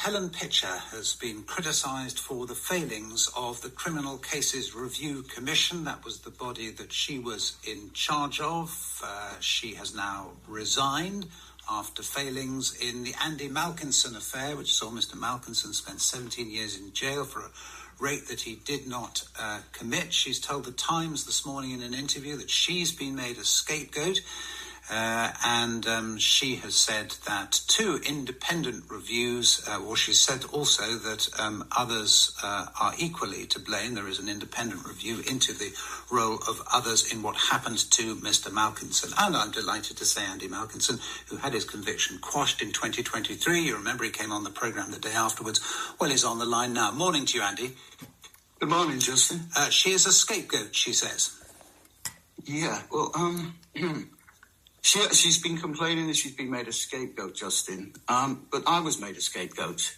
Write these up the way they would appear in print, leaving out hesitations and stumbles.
Helen Pitcher has been criticised for the failings of the Criminal Cases Review Commission. That was the body that she was in charge of. She has now resigned after failings in the Andy Malkinson affair, which saw Mr. Malkinson spend 17 years in jail for a rape that he did not commit. She's told The Times this morning in an interview that she's been made a scapegoat. And she has said that 2 independent reviews, or she said also that others are equally to blame. There is an independent review into the role of others in what happened to Mr. Malkinson. And I'm delighted to say Andy Malkinson, who had his conviction quashed in 2023. You remember he came on the programme the day afterwards. Well, he's on the line now. Morning to you, Andy. Good morning, Justin. She is a scapegoat, she says. Yeah, well, She's been complaining that she's been made a scapegoat, Justin. But I was made a scapegoat.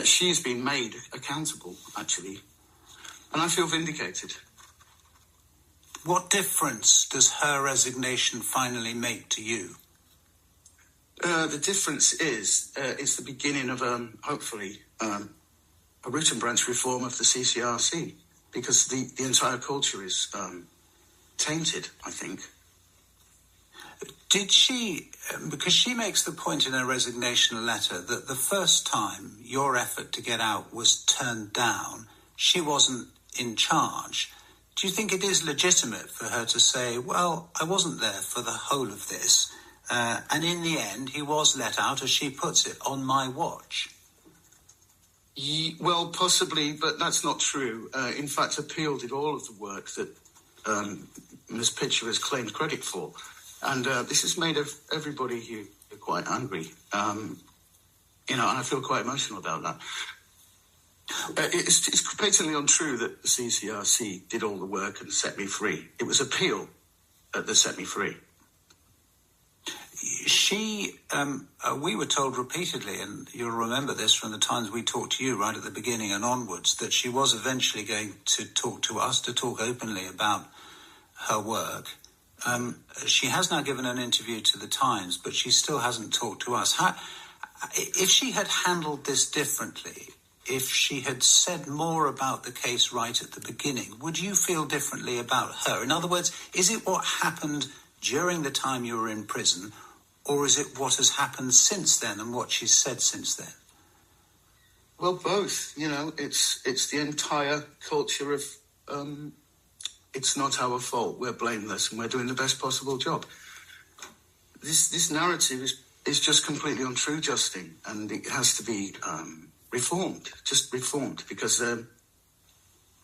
She has been made accountable, actually. And I feel vindicated. What difference does her resignation finally make to you? The difference is it's the beginning of, hopefully, a root and branch reform of the CCRC. Because the entire culture is tainted, I think. Did she, because she makes the point in her resignation letter that the first time your effort to get out was turned down, she wasn't in charge. Do you think it is legitimate for her to say, well, I wasn't there for the whole of this, and in the end he was let out, as she puts it, on my watch? Well, possibly, but that's not true. In fact, Appeal did all of the work that Ms. Pitcher has claimed credit for. And this has made everybody here quite angry, and I feel quite emotional about that. It's patently untrue that the CCRC did all the work and set me free. It was Appeal that set me free. We were told repeatedly, and you'll remember this from the times we talked to you right at the beginning and onwards, that she was eventually going to talk to us, to talk openly about her work. She has now given an interview to The Times, but she still hasn't talked to us. If she had handled this differently, if she had said more about the case right at the beginning, would you feel differently about her? In other words, is it what happened during the time you were in prison, or is it what has happened since then and what she's said since then? Well, both. It's the entire culture of... It's not our fault. We're blameless, and we're doing the best possible job. This narrative is just completely untrue, Justin, and it has to be reformed. Just reformed, because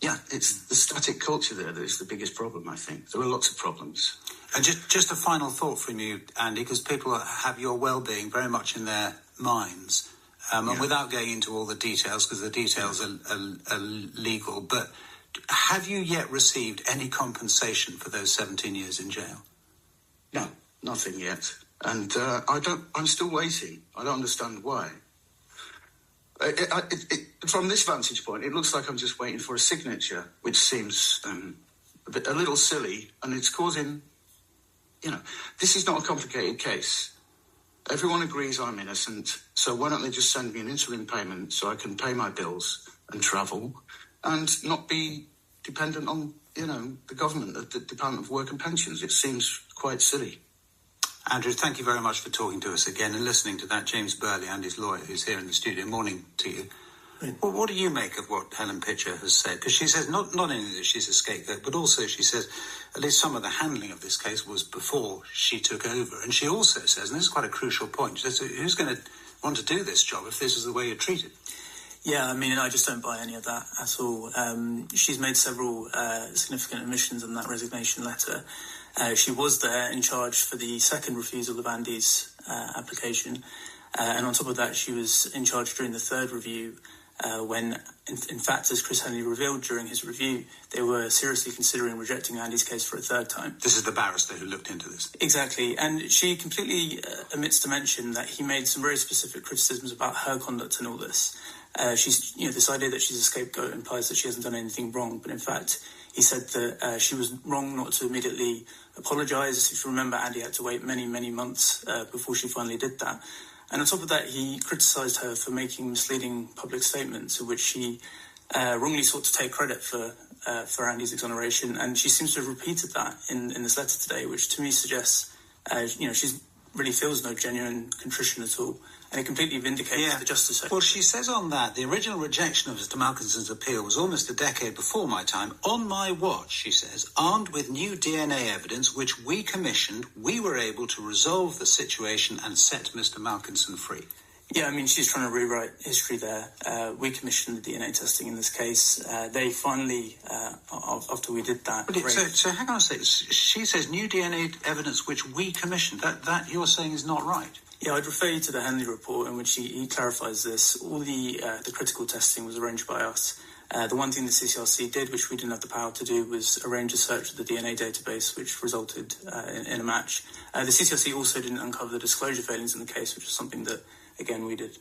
it's the static culture there that is the biggest problem. I think there are lots of problems. And just a final thought from you, Andy, because people have your well-being very much in their minds, and without going into all the details, because the details are legal, but. Have you yet received any compensation for those 17 years in jail? No, nothing yet. And I'm still waiting. I don't understand why. From this vantage point, it looks like I'm just waiting for a signature, which seems a little silly, and it's causing, this is not a complicated case. Everyone agrees I'm innocent, so why don't they just send me an interim payment so I can pay my bills and travel and not be dependent on, the government, the Department of Work and Pensions? It seems quite silly. Andrew, thank you very much for talking to us again and listening to that. James Burley, Andy's lawyer, who's here in the studio. Morning to you. Well, what do you make of what Helen Pitcher has said? Because she says not only that she's a scapegoat, but also she says at least some of the handling of this case was before she took over. And she also says, and this is quite a crucial point, she says, who's going to want to do this job if this is the way you're treated? Yeah, I just don't buy any of that at all. She's made several significant omissions in that resignation letter. She was there in charge for the second refusal of Andy's application. And on top of that, she was in charge during the third review when, in fact, as Chris Henley revealed during his review, they were seriously considering rejecting Andy's case for a third time. This is the barrister who looked into this. Exactly. And she completely omits to mention that he made some very specific criticisms about her conduct in all this. This idea that she's a scapegoat implies that she hasn't done anything wrong. But in fact, he said that she was wrong not to immediately apologise. If you remember, Andy had to wait many, many months before she finally did that. And on top of that, he criticised her for making misleading public statements in which she wrongly sought to take credit for Andy's exoneration. And she seems to have repeated that in this letter today, which to me suggests, she really feels no genuine contrition at all. And it completely vindicates the Justice Secretary. Well, she says on that, the original rejection of Mr Malkinson's appeal was almost a decade before my time. On my watch, she says, armed with new DNA evidence, which we commissioned, we were able to resolve the situation and set Mr Malkinson free. Yeah, I mean, she's trying to rewrite history there. We commissioned the DNA testing in this case. They finally, after we did that... So hang on a second. She says new DNA evidence which we commissioned. That you're saying is not right. Yeah, I'd refer you to the Henley report in which he clarifies this. All the critical testing was arranged by us. The one thing the CCRC did, which we didn't have the power to do, was arrange a search of the DNA database, which resulted in a match. The CCRC also didn't uncover the disclosure failings in the case, which was something that, again, we did.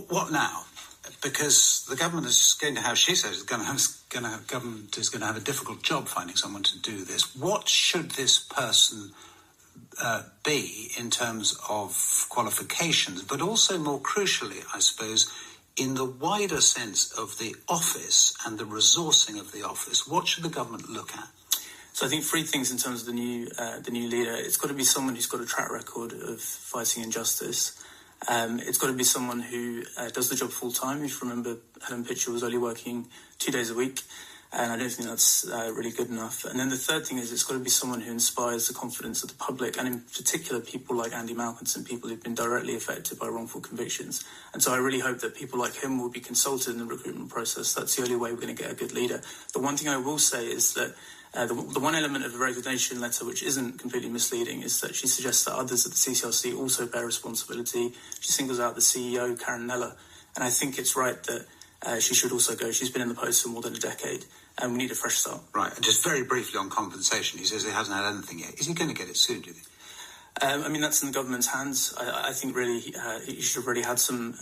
What now? Because the government is going to have, she says, government is going to have a difficult job finding someone to do this. What should this person be in terms of qualifications, but also more crucially, I suppose, in the wider sense of the office and the resourcing of the office? What should the government look at? So I think three things in terms of the new leader. It's got to be someone who's got a track record of fighting injustice. It's got to be someone who does the job full time. If you remember, Helen Pitcher was only working 2 days a week, and I don't think that's really good enough. And then the third thing is it's got to be someone who inspires the confidence of the public, and in particular people like Andy Malkinson, people who've been directly affected by wrongful convictions. And so I really hope that people like him will be consulted in the recruitment process. That's the only way we're going to get a good leader. The one thing I will say is that the one element of the resignation letter which isn't completely misleading is that she suggests that others at the CCRC also bear responsibility. She singles out the CEO, Karen Neller, and I think it's right that she should also go. She's been in the post for more than a decade, and we need a fresh start. Right, and just very briefly on compensation, he says he hasn't had anything yet. Is he going to get it soon, do you think? I mean, that's in the government's hands. I think really he should have already had some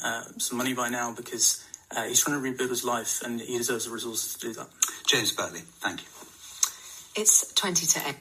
money by now, because he's trying to rebuild his life and he deserves the resources to do that. James Burley, thank you. It's 20 to 8.